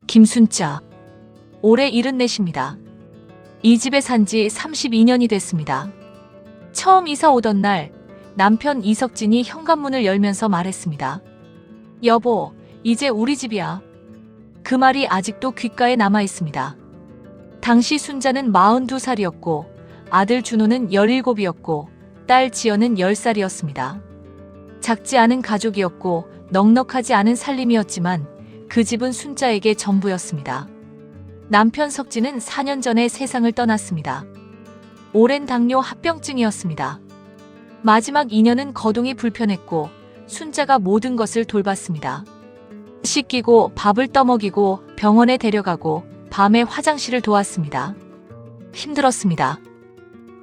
김순자. 올해 74입니다. 이 집에 산 지 32년이 됐습니다. 처음 이사 오던 날 남편 이석진이 현관문을 열면서 말했습니다. 여보, 이제 우리 집이야. 그 말이 아직도 귓가에 남아 있습니다. 당시 순자는 42살이었고 아들 준호는 17이었고 딸 지연은 10살이었습니다. 작지 않은 가족이었고 넉넉하지 않은 살림이었지만 그 집은 순자에게 전부였습니다. 남편 석진은 4년 전에 세상을 떠났습니다. 오랜 당뇨 합병증이었습니다. 마지막 2년은 거동이 불편했고 순자가 모든 것을 돌봤습니다. 씻기고 밥을 떠먹이고 병원에 데려가고 밤에 화장실을 도왔습니다. 힘들었습니다.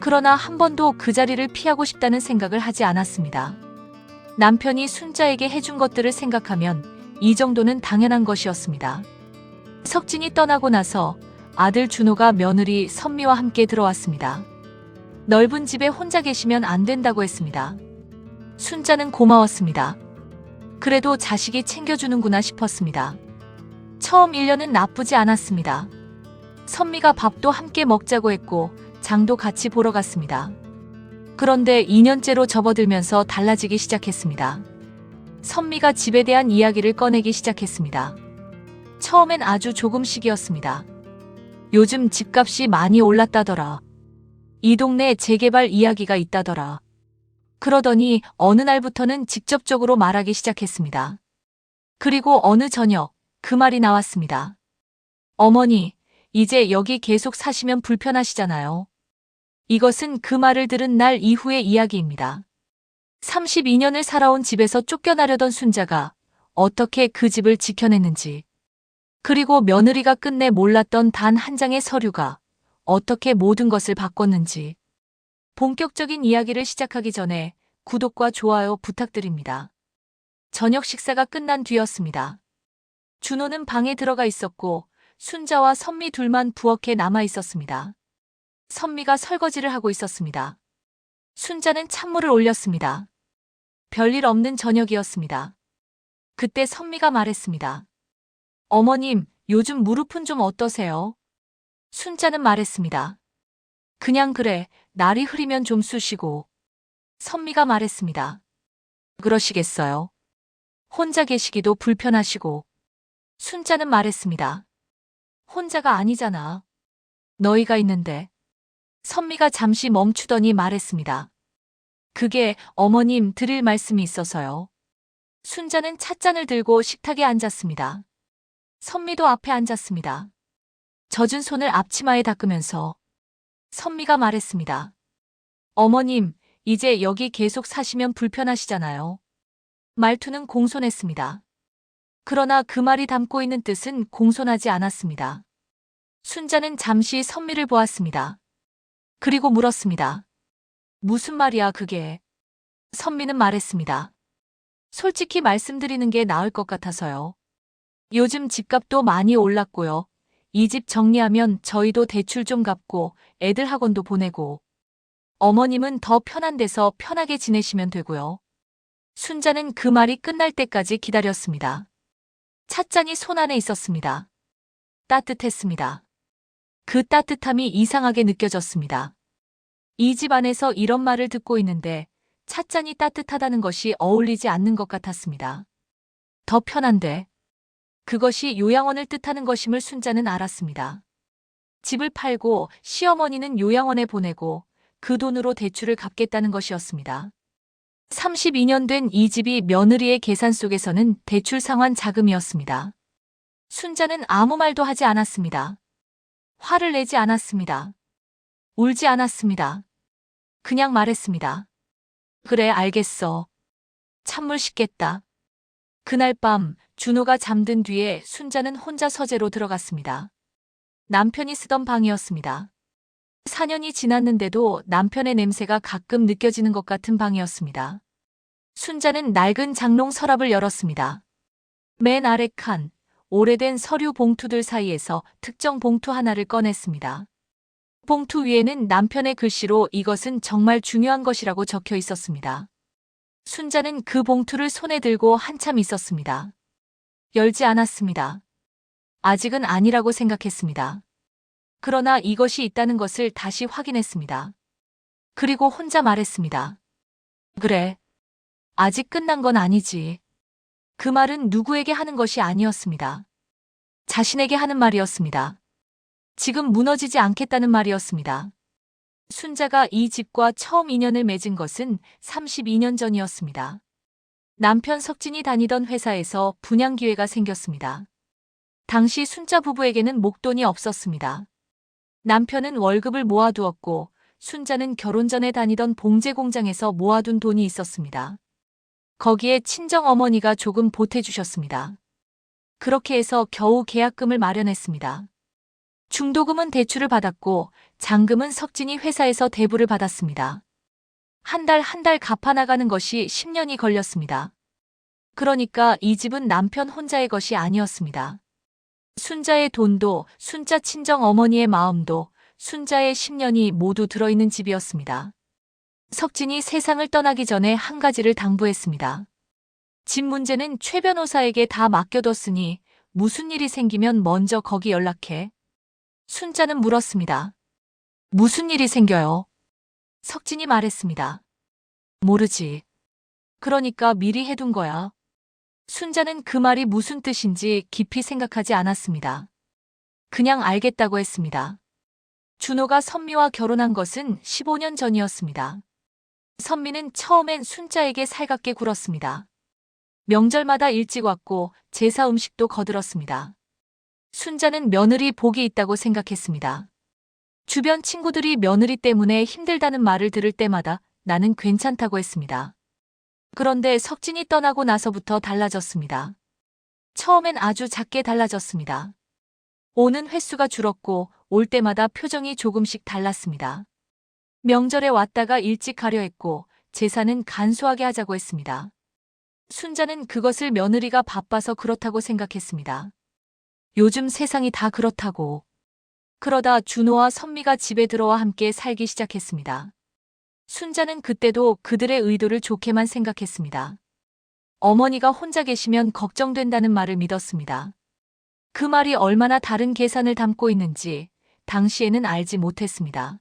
그러나 한 번도 그 자리를 피하고 싶다는 생각을 하지 않았습니다. 남편이 순자에게 해준 것들을 생각하면 이 정도는 당연한 것이었습니다. 석진이 떠나고 나서 아들 준호가 며느리 선미와 함께 들어왔습니다. 넓은 집에 혼자 계시면 안 된다고 했습니다. 순자는 고마웠습니다. 그래도 자식이 챙겨주는구나 싶었습니다. 처음 1년은 나쁘지 않았습니다. 선미가 밥도 함께 먹자고 했고 장도 같이 보러 갔습니다. 그런데 2년째로 접어들면서 달라지기 시작했습니다. 선미가 집에 대한 이야기를 꺼내기 시작했습니다. 처음엔 아주 조금씩이었습니다. 요즘 집값이 많이 올랐다더라. 이 동네에 재개발 이야기가 있다더라. 그러더니 어느 날부터는 직접적으로 말하기 시작했습니다. 그리고 어느 저녁 그 말이 나왔습니다. 어머니, 이제 여기 계속 사시면 불편하시잖아요. 이것은 그 말을 들은 날 이후의 이야기입니다. 32년을 살아온 집에서 쫓겨나려던 순자가 어떻게 그 집을 지켜냈는지, 그리고 며느리가 끝내 몰랐던 단 한 장의 서류가 어떻게 모든 것을 바꿨는지. 본격적인 이야기를 시작하기 전에 구독과 좋아요 부탁드립니다. 저녁 식사가 끝난 뒤였습니다. 준호는 방에 들어가 있었고 순자와 선미 둘만 부엌에 남아 있었습니다. 선미가 설거지를 하고 있었습니다. 순자는 찬물을 올렸습니다. 별일 없는 저녁이었습니다. 그때 선미가 말했습니다. 어머님, 요즘 무릎은 좀 어떠세요? 순자는 말했습니다. 그냥 그래, 날이 흐리면 좀 쑤시고. 선미가 말했습니다. 그러시겠어요? 혼자 계시기도 불편하시고. 순자는 말했습니다. 혼자가 아니잖아. 너희가 있는데. 선미가 잠시 멈추더니 말했습니다. 그게 어머님 드릴 말씀이 있어서요. 순자는 찻잔을 들고 식탁에 앉았습니다. 선미도 앞에 앉았습니다. 젖은 손을 앞치마에 닦으면서 선미가 말했습니다. 어머님, 이제 여기 계속 사시면 불편하시잖아요. 말투는 공손했습니다. 그러나 그 말이 담고 있는 뜻은 공손하지 않았습니다. 순자는 잠시 선미를 보았습니다. 그리고 물었습니다. 무슨 말이야 그게? 선미는 말했습니다. 솔직히 말씀드리는 게 나을 것 같아서요. 요즘 집값도 많이 올랐고요. 이 집 정리하면 저희도 대출 좀 갚고 애들 학원도 보내고 어머님은 더 편한 데서 편하게 지내시면 되고요. 순자는 그 말이 끝날 때까지 기다렸습니다. 찻잔이 손 안에 있었습니다. 따뜻했습니다. 그 따뜻함이 이상하게 느껴졌습니다. 이 집 안에서 이런 말을 듣고 있는데 찻잔이 따뜻하다는 것이 어울리지 않는 것 같았습니다. 더 편한데. 그것이 요양원을 뜻하는 것임을 순자는 알았습니다. 집을 팔고 시어머니는 요양원에 보내고 그 돈으로 대출을 갚겠다는 것이었습니다. 32년 된 이 집이 며느리의 계산 속에서는 대출 상환 자금이었습니다. 순자는 아무 말도 하지 않았습니다. 화를 내지 않았습니다. 울지 않았습니다. 그냥 말했습니다. 그래, 알겠어. 찬물 씻겠다. 그날 밤 준호가 잠든 뒤에 순자는 혼자 서재로 들어갔습니다. 남편이 쓰던 방이었습니다. 4년이 지났는데도 남편의 냄새가 가끔 느껴지는 것 같은 방이었습니다. 순자는 낡은 장롱 서랍을 열었습니다. 맨 아래 칸, 오래된 서류 봉투들 사이에서 특정 봉투 하나를 꺼냈습니다. 봉투 위에는 남편의 글씨로 이것은 정말 중요한 것이라고 적혀 있었습니다. 순자는 그 봉투를 손에 들고 한참 있었습니다. 열지 않았습니다. 아직은 아니라고 생각했습니다. 그러나 이것이 있다는 것을 다시 확인했습니다. 그리고 혼자 말했습니다. 그래. 아직 끝난 건 아니지. 그 말은 누구에게 하는 것이 아니었습니다. 자신에게 하는 말이었습니다. 지금 무너지지 않겠다는 말이었습니다. 순자가 이 집과 처음 인연을 맺은 것은 32년 전이었습니다. 남편 석진이 다니던 회사에서 분양 기회가 생겼습니다. 당시 순자 부부에게는 목돈이 없었습니다. 남편은 월급을 모아두었고 순자는 결혼 전에 다니던 봉제 공장에서 모아둔 돈이 있었습니다. 거기에 친정 어머니가 조금 보태주셨습니다. 그렇게 해서 겨우 계약금을 마련했습니다. 중도금은 대출을 받았고 잔금은 석진이 회사에서 대부를 받았습니다. 한 달 한 달 갚아나가는 것이 10년이 걸렸습니다. 그러니까 이 집은 남편 혼자의 것이 아니었습니다. 순자의 돈도 순자 친정 어머니의 마음도 순자의 10년이 모두 들어있는 집이었습니다. 석진이 세상을 떠나기 전에 한 가지를 당부했습니다. 집 문제는 최 변호사에게 다 맡겨뒀으니 무슨 일이 생기면 먼저 거기 연락해. 순자는 물었습니다. 무슨 일이 생겨요? 석진이 말했습니다. 모르지. 그러니까 미리 해둔 거야. 순자는 그 말이 무슨 뜻인지 깊이 생각하지 않았습니다. 그냥 알겠다고 했습니다. 준호가 선미와 결혼한 것은 15년 전이었습니다. 선미는 처음엔 순자에게 살갑게 굴었습니다. 명절마다 일찍 왔고 제사 음식도 거들었습니다. 순자는 며느리 복이 있다고 생각했습니다. 주변 친구들이 며느리 때문에 힘들다는 말을 들을 때마다 나는 괜찮다고 했습니다. 그런데 석진이 떠나고 나서부터 달라졌습니다. 처음엔 아주 작게 달라졌습니다. 오는 횟수가 줄었고 올 때마다 표정이 조금씩 달랐습니다. 명절에 왔다가 일찍 가려 했고 제사는 간소하게 하자고 했습니다. 순자는 그것을 며느리가 바빠서 그렇다고 생각했습니다. 요즘 세상이 다 그렇다고. 그러다 준호와 선미가 집에 들어와 함께 살기 시작했습니다. 순자는 그때도 그들의 의도를 좋게만 생각했습니다. 어머니가 혼자 계시면 걱정된다는 말을 믿었습니다. 그 말이 얼마나 다른 계산을 담고 있는지 당시에는 알지 못했습니다.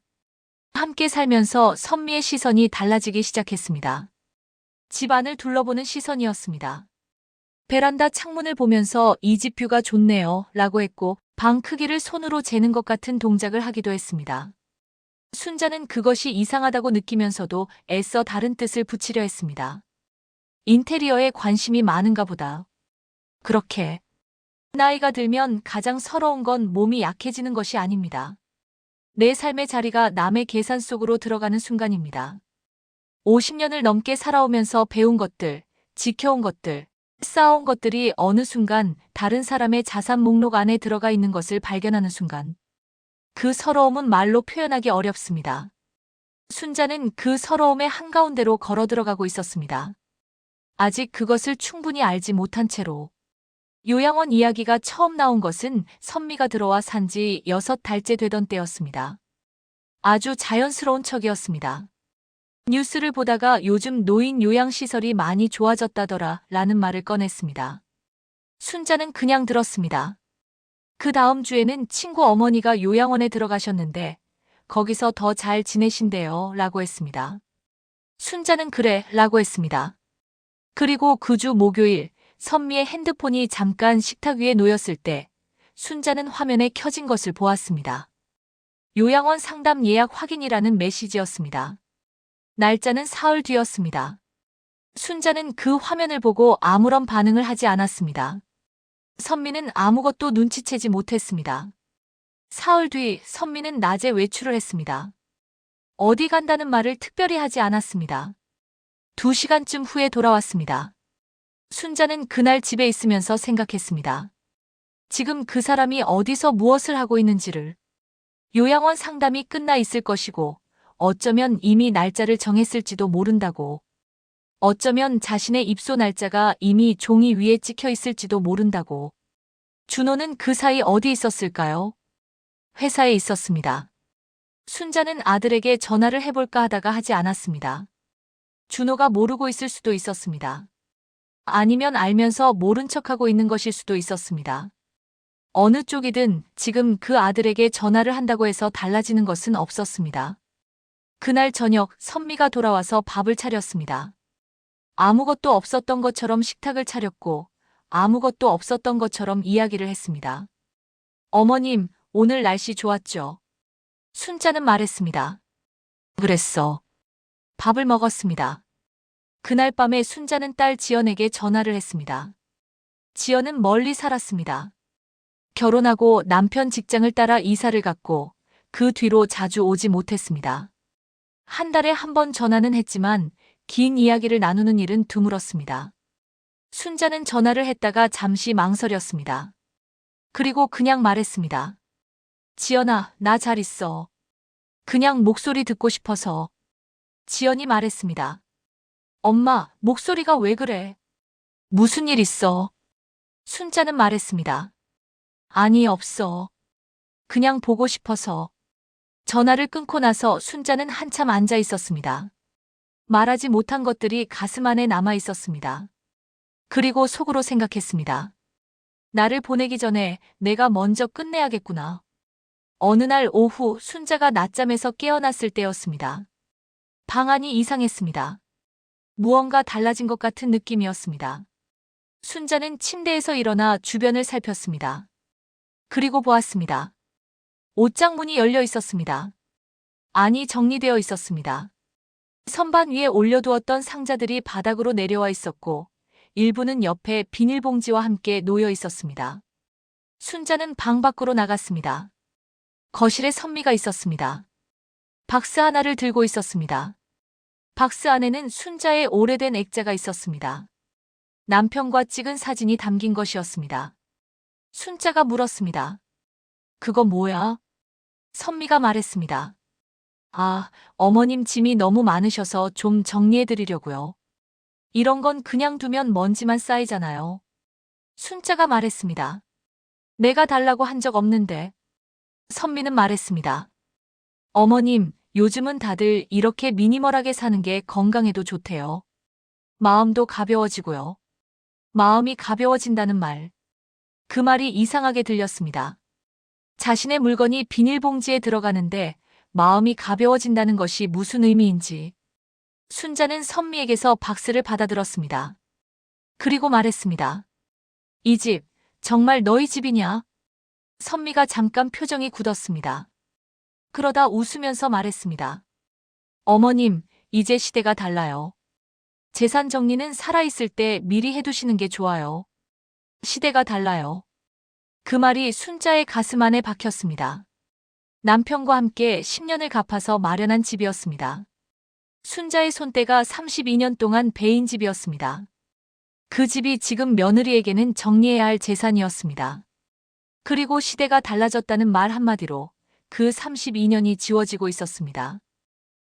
함께 살면서 선미의 시선이 달라지기 시작했습니다. 집안을 둘러보는 시선이었습니다. 베란다 창문을 보면서 이 집 뷰가 좋네요 라고 했고 방 크기를 손으로 재는 것 같은 동작을 하기도 했습니다. 순자는 그것이 이상하다고 느끼면서도 애써 다른 뜻을 붙이려 했습니다. 인테리어에 관심이 많은가 보다. 그렇게. 나이가 들면 가장 서러운 건 몸이 약해지는 것이 아닙니다. 내 삶의 자리가 남의 계산 속으로 들어가는 순간입니다. 50년을 넘게 살아오면서 배운 것들, 지켜온 것들, 쌓아온 것들이 어느 순간 다른 사람의 자산 목록 안에 들어가 있는 것을 발견하는 순간. 그 서러움은 말로 표현하기 어렵습니다. 순자는 그 서러움의 한가운데로 걸어 들어가고 있었습니다. 아직 그것을 충분히 알지 못한 채로. 요양원 이야기가 처음 나온 것은 선미가 들어와 산지 6달째 되던 때였습니다. 아주 자연스러운 척이었습니다. 뉴스를 보다가 요즘 노인 요양시설이 많이 좋아졌다더라 라는 말을 꺼냈습니다. 순자는 그냥 들었습니다. 그 다음 주에는 친구 어머니가 요양원에 들어가셨는데 거기서 더 잘 지내신대요 라고 했습니다. 순자는 그래 라고 했습니다. 그리고 그 주 목요일 선미의 핸드폰이 잠깐 식탁 위에 놓였을 때 순자는 화면에 켜진 것을 보았습니다. 요양원 상담 예약 확인이라는 메시지였습니다. 날짜는 사흘 뒤였습니다. 순자는 그 화면을 보고 아무런 반응을 하지 않았습니다. 선미는 아무것도 눈치채지 못했습니다. 사흘 뒤 선미는 낮에 외출을 했습니다. 어디 간다는 말을 특별히 하지 않았습니다. 2시간쯤 후에 돌아왔습니다. 순자는 그날 집에 있으면서 생각했습니다. 지금 그 사람이 어디서 무엇을 하고 있는지를. 요양원 상담이 끝나 있을 것이고 어쩌면 이미 날짜를 정했을지도 모른다고. 어쩌면 자신의 입소 날짜가 이미 종이 위에 찍혀 있을지도 모른다고. 준호는 그 사이 어디 있었을까요? 회사에 있었습니다. 순자는 아들에게 전화를 해볼까 하다가 하지 않았습니다. 준호가 모르고 있을 수도 있었습니다. 아니면 알면서 모른 척하고 있는 것일 수도 있었습니다. 어느 쪽이든 지금 그 아들에게 전화를 한다고 해서 달라지는 것은 없었습니다. 그날 저녁 선미가 돌아와서 밥을 차렸습니다. 아무것도 없었던 것처럼 식탁을 차렸고 아무것도 없었던 것처럼 이야기를 했습니다. 어머님, 오늘 날씨 좋았죠? 순자는 말했습니다. 그랬어. 밥을 먹었습니다. 그날 밤에 순자는 딸 지연에게 전화를 했습니다. 지연은 멀리 살았습니다. 결혼하고 남편 직장을 따라 이사를 갔고 그 뒤로 자주 오지 못했습니다. 한 달에 한 번 전화는 했지만 긴 이야기를 나누는 일은 드물었습니다. 순자는 전화를 했다가 잠시 망설였습니다. 그리고 그냥 말했습니다. 지연아, 나 잘 있어. 그냥 목소리 듣고 싶어서. 지연이 말했습니다. 엄마, 목소리가 왜 그래? 무슨 일 있어? 순자는 말했습니다. 아니, 없어. 그냥 보고 싶어서. 전화를 끊고 나서 순자는 한참 앉아 있었습니다. 말하지 못한 것들이 가슴 안에 남아 있었습니다. 그리고 속으로 생각했습니다. 나를 보내기 전에 내가 먼저 끝내야겠구나. 어느 날 오후 순자가 낮잠에서 깨어났을 때였습니다. 방 안이 이상했습니다. 무언가 달라진 것 같은 느낌이었습니다. 순자는 침대에서 일어나 주변을 살폈습니다. 그리고 보았습니다. 옷장 문이 열려 있었습니다. 안이 정리되어 있었습니다. 선반 위에 올려두었던 상자들이 바닥으로 내려와 있었고 일부는 옆에 비닐봉지와 함께 놓여 있었습니다. 순자는 방 밖으로 나갔습니다. 거실에 선미가 있었습니다. 박스 하나를 들고 있었습니다. 박스 안에는 순자의 오래된 액자가 있었습니다. 남편과 찍은 사진이 담긴 것이었습니다. 순자가 물었습니다. 그거 뭐야? 선미가 말했습니다. 아, 어머님 짐이 너무 많으셔서 좀 정리해드리려고요. 이런 건 그냥 두면 먼지만 쌓이잖아요. 순자가 말했습니다. 내가 달라고 한 적 없는데. 선미는 말했습니다. 어머님, 요즘은 다들 이렇게 미니멀하게 사는 게 건강에도 좋대요. 마음도 가벼워지고요. 마음이 가벼워진다는 말. 그 말이 이상하게 들렸습니다. 자신의 물건이 비닐봉지에 들어가는데 마음이 가벼워진다는 것이 무슨 의미인지. 순자는 선미에게서 박스를 받아들었습니다. 그리고 말했습니다. 이 집, 정말 너희 집이냐? 선미가 잠깐 표정이 굳었습니다. 그러다 웃으면서 말했습니다. 어머님, 이제 시대가 달라요. 재산 정리는 살아있을 때 미리 해두시는 게 좋아요. 시대가 달라요. 그 말이 순자의 가슴 안에 박혔습니다. 남편과 함께 10년을 갚아서 마련한 집이었습니다. 순자의 손때가 32년 동안 배인 집이었습니다. 그 집이 지금 며느리에게는 정리해야 할 재산이었습니다. 그리고 시대가 달라졌다는 말 한마디로 그 32년이 지워지고 있었습니다.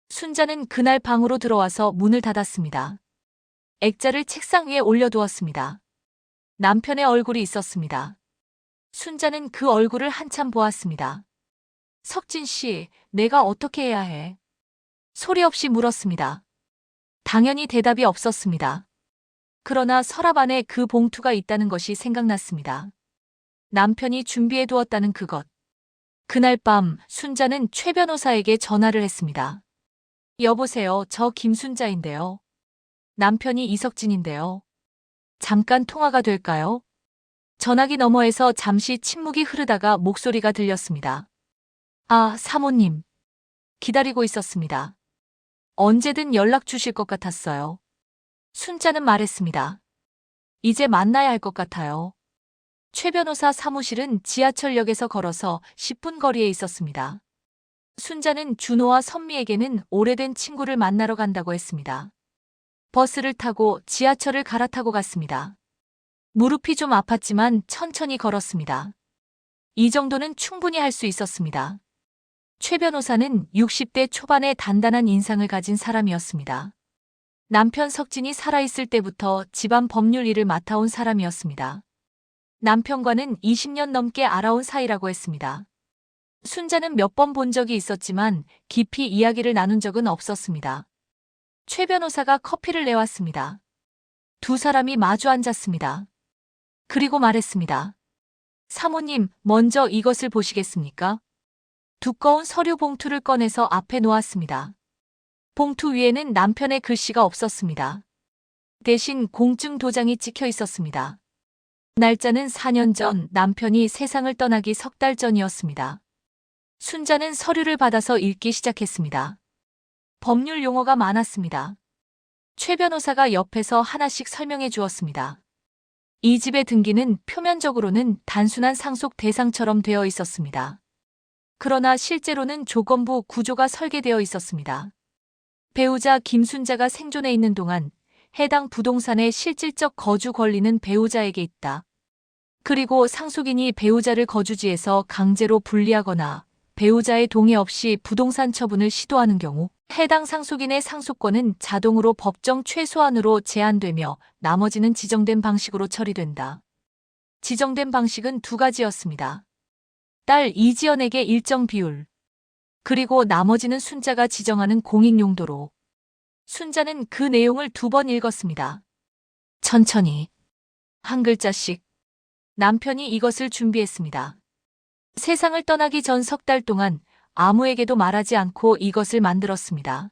순자는 그날 방으로 들어와서 문을 닫았습니다. 액자를 책상 위에 올려두었습니다. 남편의 얼굴이 있었습니다. 순자는 그 얼굴을 한참 보았습니다. 석진 씨, 내가 어떻게 해야 해? 소리 없이 물었습니다. 당연히 대답이 없었습니다. 그러나 서랍 안에 그 봉투가 있다는 것이 생각났습니다. 남편이 준비해 두었다는 그것. 그날 밤 순자는 최 변호사에게 전화를 했습니다. 여보세요, 저 김순자인데요. 남편이 이석진인데요. 잠깐 통화가 될까요? 전화기 너머에서 잠시 침묵이 흐르다가 목소리가 들렸습니다. 아, 사모님. 기다리고 있었습니다. 언제든 연락 주실 것 같았어요. 순자는 말했습니다. 이제 만나야 할 것 같아요. 최 변호사 사무실은 지하철역에서 걸어서 10분 거리에 있었습니다. 순자는 준호와 선미에게는 오래된 친구를 만나러 간다고 했습니다. 버스를 타고 지하철을 갈아타고 갔습니다. 무릎이 좀 아팠지만 천천히 걸었습니다. 이 정도는 충분히 할 수 있었습니다. 최 변호사는 60대 초반의 단단한 인상을 가진 사람이었습니다. 남편 석진이 살아있을 때부터 집안 법률 일을 맡아온 사람이었습니다. 남편과는 20년 넘게 알아온 사이라고 했습니다. 순자는 몇 번 본 적이 있었지만 깊이 이야기를 나눈 적은 없었습니다. 최 변호사가 커피를 내왔습니다. 두 사람이 마주 앉았습니다. 그리고 말했습니다. 사모님, 먼저 이것을 보시겠습니까? 두꺼운 서류 봉투를 꺼내서 앞에 놓았습니다. 봉투 위에는 남편의 글씨가 없었습니다. 대신 공증 도장이 찍혀 있었습니다. 날짜는 4년 전 남편이 세상을 떠나기 석 달 전이었습니다. 순자는 서류를 받아서 읽기 시작했습니다. 법률 용어가 많았습니다. 최 변호사가 옆에서 하나씩 설명해 주었습니다. 이 집의 등기는 표면적으로는 단순한 상속 대상처럼 되어 있었습니다. 그러나 실제로는 조건부 구조가 설계되어 있었습니다. 배우자 김순자가 생존해 있는 동안 해당 부동산의 실질적 거주 권리는 배우자에게 있다. 그리고 상속인이 배우자를 거주지에서 강제로 분리하거나 배우자의 동의 없이 부동산 처분을 시도하는 경우 해당 상속인의 상속권은 자동으로 법정 최소한으로 제한되며 나머지는 지정된 방식으로 처리된다. 지정된 방식은 두 가지였습니다. 딸 이지연에게 일정 비율, 그리고 나머지는 순자가 지정하는 공익 용도로. 순자는 그 내용을 2번 읽었습니다. 천천히, 한 글자씩. 남편이 이것을 준비했습니다. 세상을 떠나기 전 석 달 동안 아무에게도 말하지 않고 이것을 만들었습니다.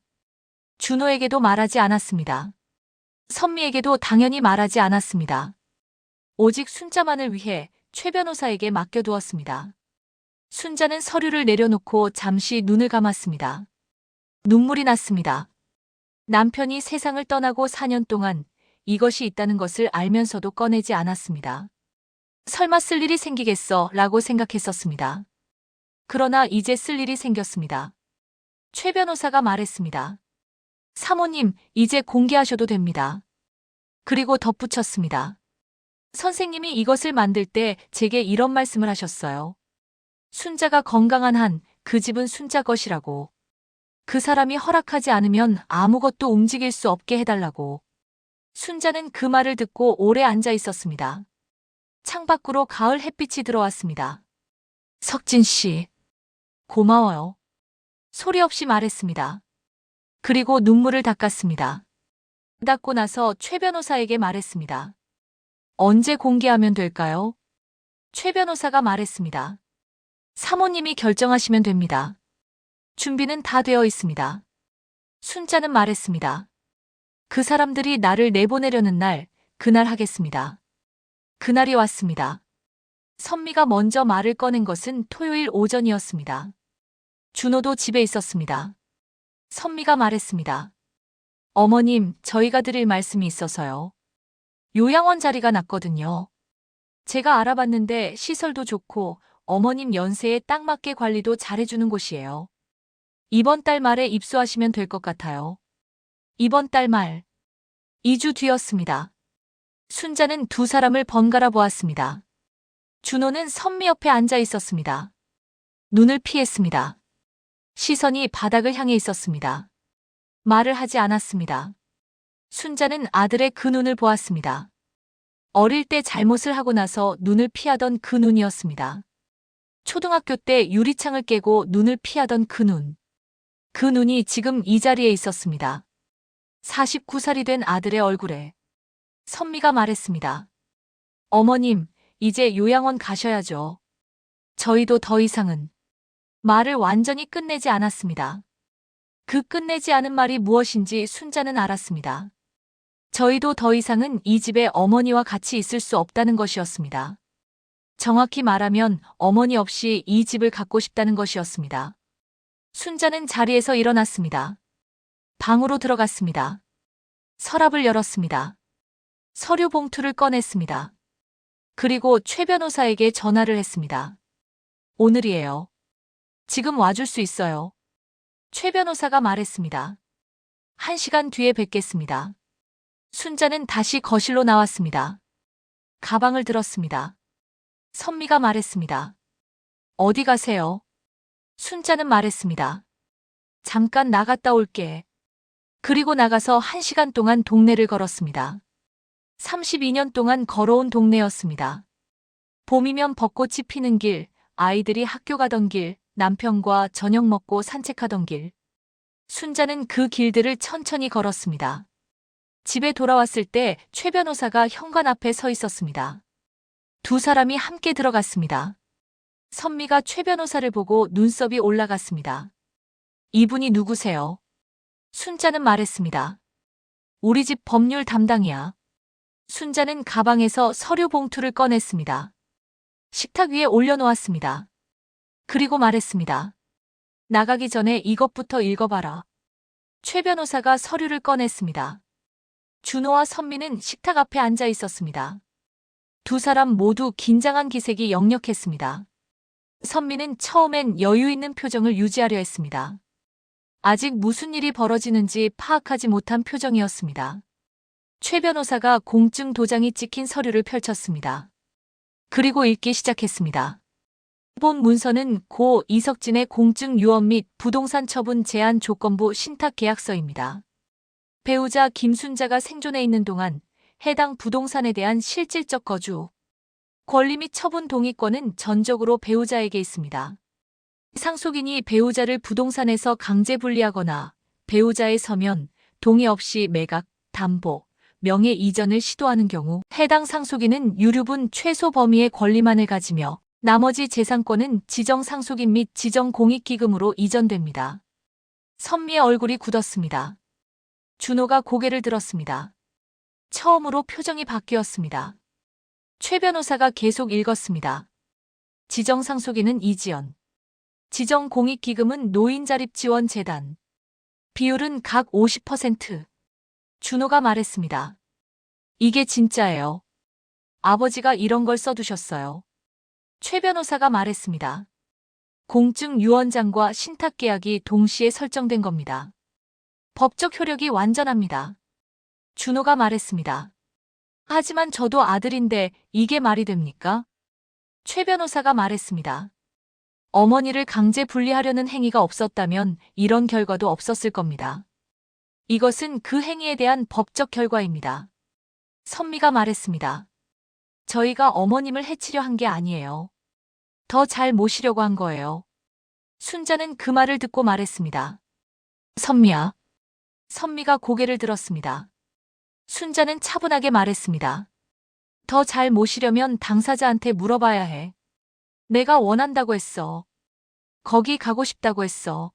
준호에게도 말하지 않았습니다. 선미에게도 당연히 말하지 않았습니다. 오직 순자만을 위해 최 변호사에게 맡겨두었습니다. 순자는 서류를 내려놓고 잠시 눈을 감았습니다. 눈물이 났습니다. 남편이 세상을 떠나고 4년 동안 이것이 있다는 것을 알면서도 꺼내지 않았습니다. 설마 쓸 일이 생기겠어 라고 생각했었습니다. 그러나 이제 쓸 일이 생겼습니다. 최 변호사가 말했습니다. 사모님, 이제 공개하셔도 됩니다. 그리고 덧붙였습니다. 선생님이 이것을 만들 때 제게 이런 말씀을 하셨어요. 순자가 건강한 한 그 집은 순자 것이라고. 그 사람이 허락하지 않으면 아무것도 움직일 수 없게 해달라고. 순자는 그 말을 듣고 오래 앉아 있었습니다. 창밖으로 가을 햇빛이 들어왔습니다. 석진 씨, 고마워요. 소리 없이 말했습니다. 그리고 눈물을 닦았습니다. 닦고 나서 최 변호사에게 말했습니다. 언제 공개하면 될까요? 최 변호사가 말했습니다. 사모님이 결정하시면 됩니다. 준비는 다 되어 있습니다. 순자는 말했습니다. 그 사람들이 나를 내보내려는 날, 그날 하겠습니다. 그날이 왔습니다. 선미가 먼저 말을 꺼낸 것은 토요일 오전이었습니다. 준호도 집에 있었습니다. 선미가 말했습니다. 어머님, 저희가 드릴 말씀이 있어서요. 요양원 자리가 났거든요. 제가 알아봤는데 시설도 좋고 어머님 연세에 딱 맞게 관리도 잘해주는 곳이에요. 이번 달 말에 입소하시면 될 것 같아요. 이번 달 말. 2주 뒤였습니다. 순자는 두 사람을 번갈아 보았습니다. 준호는 선미 옆에 앉아 있었습니다. 눈을 피했습니다. 시선이 바닥을 향해 있었습니다. 말을 하지 않았습니다. 순자는 아들의 그 눈을 보았습니다. 어릴 때 잘못을 하고 나서 눈을 피하던 그 눈이었습니다. 초등학교 때 유리창을 깨고 눈을 피하던 그 눈. 그 눈이 지금 이 자리에 있었습니다. 49살이 된 아들의 얼굴에. 선미가 말했습니다. 어머님, 이제 요양원 가셔야죠. 저희도 더 이상은. 말을 완전히 끝내지 않았습니다. 그 끝내지 않은 말이 무엇인지 순자는 알았습니다. 저희도 더 이상은 이 집에 어머니와 같이 있을 수 없다는 것이었습니다. 정확히 말하면 어머니 없이 이 집을 갖고 싶다는 것이었습니다. 순자는 자리에서 일어났습니다. 방으로 들어갔습니다. 서랍을 열었습니다. 서류 봉투를 꺼냈습니다. 그리고 최 변호사에게 전화를 했습니다. 오늘이에요. 지금 와줄 수 있어요. 최 변호사가 말했습니다. 1시간 뒤에 뵙겠습니다. 순자는 다시 거실로 나왔습니다. 가방을 들었습니다. 선미가 말했습니다. 어디 가세요? 순자는 말했습니다. 잠깐 나갔다 올게. 그리고 나가서 1시간 동안 동네를 걸었습니다. 32년 동안 걸어온 동네였습니다. 봄이면 벚꽃이 피는 길, 아이들이 학교 가던 길, 남편과 저녁 먹고 산책하던 길. 순자는 그 길들을 천천히 걸었습니다. 집에 돌아왔을 때 최 변호사가 현관 앞에 서 있었습니다. 두 사람이 함께 들어갔습니다. 선미가 최 변호사를 보고 눈썹이 올라갔습니다. 이분이 누구세요? 순자는 말했습니다. 우리 집 법률 담당이야. 순자는 가방에서 서류 봉투를 꺼냈습니다. 식탁 위에 올려놓았습니다. 그리고 말했습니다. 나가기 전에 이것부터 읽어봐라. 최 변호사가 서류를 꺼냈습니다. 준호와 선미는 식탁 앞에 앉아 있었습니다. 두 사람 모두 긴장한 기색이 역력했습니다. 선미는 처음엔 여유 있는 표정을 유지하려 했습니다. 아직 무슨 일이 벌어지는지 파악하지 못한 표정이었습니다. 최 변호사가 공증 도장이 찍힌 서류를 펼쳤습니다. 그리고 읽기 시작했습니다. 본 문서는 고 이석진의 공증 유언 및 부동산 처분 제한 조건부 신탁 계약서입니다. 배우자 김순자가 생존해 있는 동안 해당 부동산에 대한 실질적 거주, 권리 및 처분 동의권은 전적으로 배우자에게 있습니다. 상속인이 배우자를 부동산에서 강제 분리하거나 배우자의 서면, 동의 없이 매각, 담보, 명예 이전을 시도하는 경우 해당 상속인은 유류분 최소 범위의 권리만을 가지며 나머지 재산권은 지정 상속인 및 지정 공익기금으로 이전됩니다. 선미의 얼굴이 굳었습니다. 준호가 고개를 들었습니다. 처음으로 표정이 바뀌었습니다. 최 변호사가 계속 읽었습니다. 지정 상속인은 이지연. 지정 공익기금은 노인자립지원재단. 비율은 각 50%. 준호가 말했습니다. 이게 진짜예요. 아버지가 이런 걸 써두셨어요. 최 변호사가 말했습니다. 공증 유언장과 신탁계약이 동시에 설정된 겁니다. 법적 효력이 완전합니다. 준호가 말했습니다. 하지만 저도 아들인데 이게 말이 됩니까? 최 변호사가 말했습니다. 어머니를 강제 분리하려는 행위가 없었다면 이런 결과도 없었을 겁니다. 이것은 그 행위에 대한 법적 결과입니다. 선미가 말했습니다. 저희가 어머님을 해치려 한 게 아니에요. 더 잘 모시려고 한 거예요. 순자는 그 말을 듣고 말했습니다. 선미야. 선미가 고개를 들었습니다. 순자는 차분하게 말했습니다. 더 잘 모시려면 당사자한테 물어봐야 해. 내가 원한다고 했어. 거기 가고 싶다고 했어.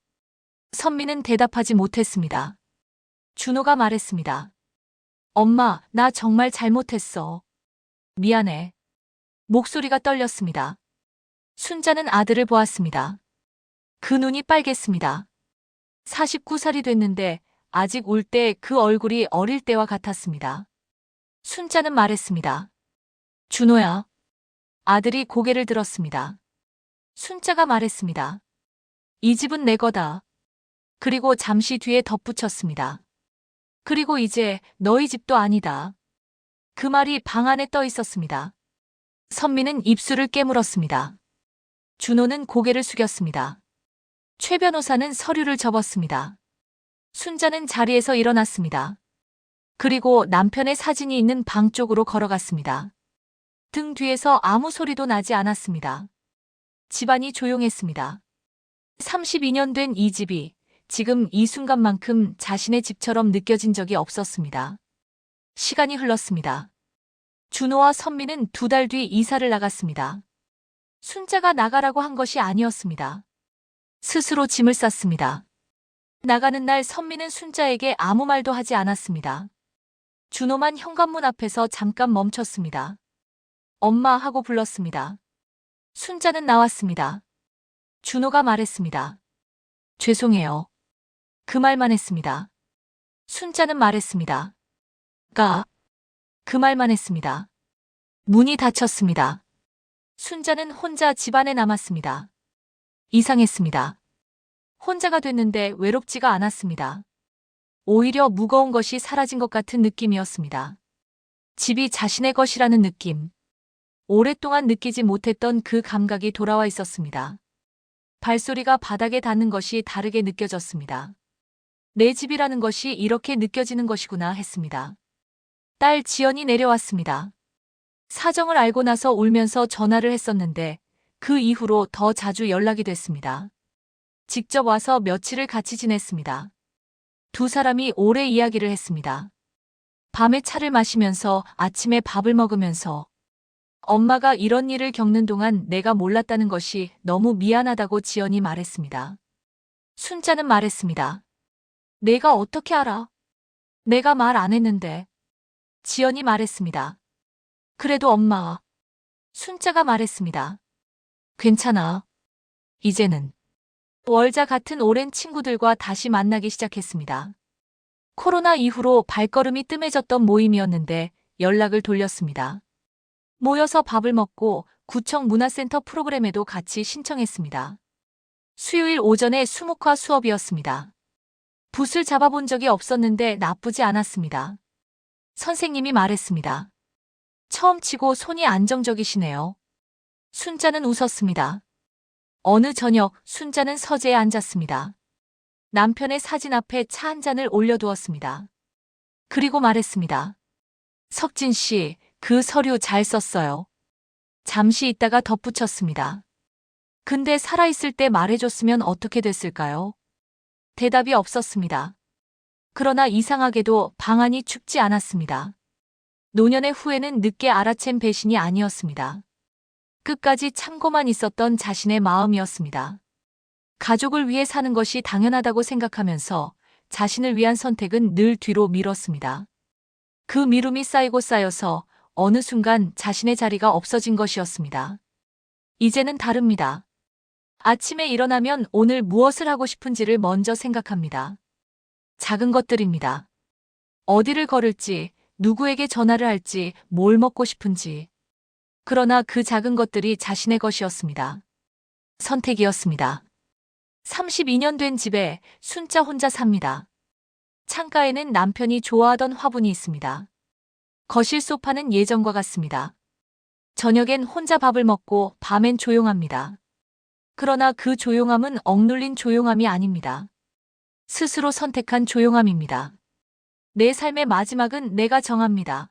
선미는 대답하지 못했습니다. 준호가 말했습니다. 엄마, 나 정말 잘못했어. 미안해. 목소리가 떨렸습니다. 순자는 아들을 보았습니다. 그 눈이 빨갰습니다. 49살이 됐는데 아직 울 때 그 얼굴이 어릴 때와 같았습니다. 순자는 말했습니다. 준호야. 아들이 고개를 들었습니다. 순자가 말했습니다. 이 집은 내 거다. 그리고 잠시 뒤에 덧붙였습니다. 그리고 이제 너희 집도 아니다. 그 말이 방 안에 떠 있었습니다. 선미는 입술을 깨물었습니다. 준호는 고개를 숙였습니다. 최 변호사는 서류를 접었습니다. 순자는 자리에서 일어났습니다. 그리고 남편의 사진이 있는 방 쪽으로 걸어갔습니다. 등 뒤에서 아무 소리도 나지 않았습니다. 집안이 조용했습니다. 32년 된 이 집이 지금 이 순간만큼 자신의 집처럼 느껴진 적이 없었습니다. 시간이 흘렀습니다. 준호와 선미는 2달 뒤 이사를 나갔습니다. 순자가 나가라고 한 것이 아니었습니다. 스스로 짐을 쌌습니다. 나가는 날 선미는 순자에게 아무 말도 하지 않았습니다. 준호만 현관문 앞에서 잠깐 멈췄습니다. 엄마 하고 불렀습니다. 순자는 나왔습니다. 준호가 말했습니다. 죄송해요. 그 말만 했습니다. 순자는 말했습니다. 그 말만 했습니다. 문이 닫혔습니다. 순자는 혼자 집안에 남았습니다. 이상했습니다. 혼자가 됐는데 외롭지가 않았습니다. 오히려 무거운 것이 사라진 것 같은 느낌이었습니다. 집이 자신의 것이라는 느낌. 오랫동안 느끼지 못했던 그 감각이 돌아와 있었습니다. 발소리가 바닥에 닿는 것이 다르게 느껴졌습니다. 내 집이라는 것이 이렇게 느껴지는 것이구나 했습니다. 딸 지연이 내려왔습니다. 사정을 알고 나서 울면서 전화를 했었는데 그 이후로 더 자주 연락이 됐습니다. 직접 와서 며칠을 같이 지냈습니다. 두 사람이 오래 이야기를 했습니다. 밤에 차를 마시면서 아침에 밥을 먹으면서 엄마가 이런 일을 겪는 동안 내가 몰랐다는 것이 너무 미안하다고 지연이 말했습니다. 순자는 말했습니다. 내가 어떻게 알아? 내가 말 안 했는데. 지연이 말했습니다. 그래도 엄마. 순자가 말했습니다. 괜찮아. 이제는 월자 같은 오랜 친구들과 다시 만나기 시작했습니다. 코로나 이후로 발걸음이 뜸해졌던 모임이었는데 연락을 돌렸습니다. 모여서 밥을 먹고 구청 문화센터 프로그램에도 같이 신청했습니다. 수요일 오전에 수목화 수업이었습니다. 붓을 잡아본 적이 없었는데 나쁘지 않았습니다. 선생님이 말했습니다. 처음 치고 손이 안정적이시네요. 순자는 웃었습니다. 어느 저녁 순자는 서재에 앉았습니다. 남편의 사진 앞에 차 한 잔을 올려두었습니다. 그리고 말했습니다. 석진 씨, 그 서류 잘 썼어요. 잠시 있다가 덧붙였습니다. 근데 살아있을 때 말해줬으면 어떻게 됐을까요? 대답이 없었습니다. 그러나 이상하게도 방안이 춥지 않았습니다. 노년의 후회는 늦게 알아챈 배신이 아니었습니다. 끝까지 참고만 있었던 자신의 마음이었습니다. 가족을 위해 사는 것이 당연하다고 생각하면서 자신을 위한 선택은 늘 뒤로 미뤘습니다. 그 미움이 쌓이고 쌓여서 어느 순간 자신의 자리가 없어진 것이었습니다. 이제는 다릅니다. 아침에 일어나면 오늘 무엇을 하고 싶은지를 먼저 생각합니다. 작은 것들입니다. 어디를 걸을지, 누구에게 전화를 할지, 뭘 먹고 싶은지. 그러나 그 작은 것들이 자신의 것이었습니다. 선택이었습니다. 32년 된 집에 순자 혼자 삽니다. 창가에는 남편이 좋아하던 화분이 있습니다. 거실 소파는 예전과 같습니다. 저녁엔 혼자 밥을 먹고 밤엔 조용합니다. 그러나 그 조용함은 억눌린 조용함이 아닙니다. 스스로 선택한 조용함입니다. 내 삶의 마지막은 내가 정합니다.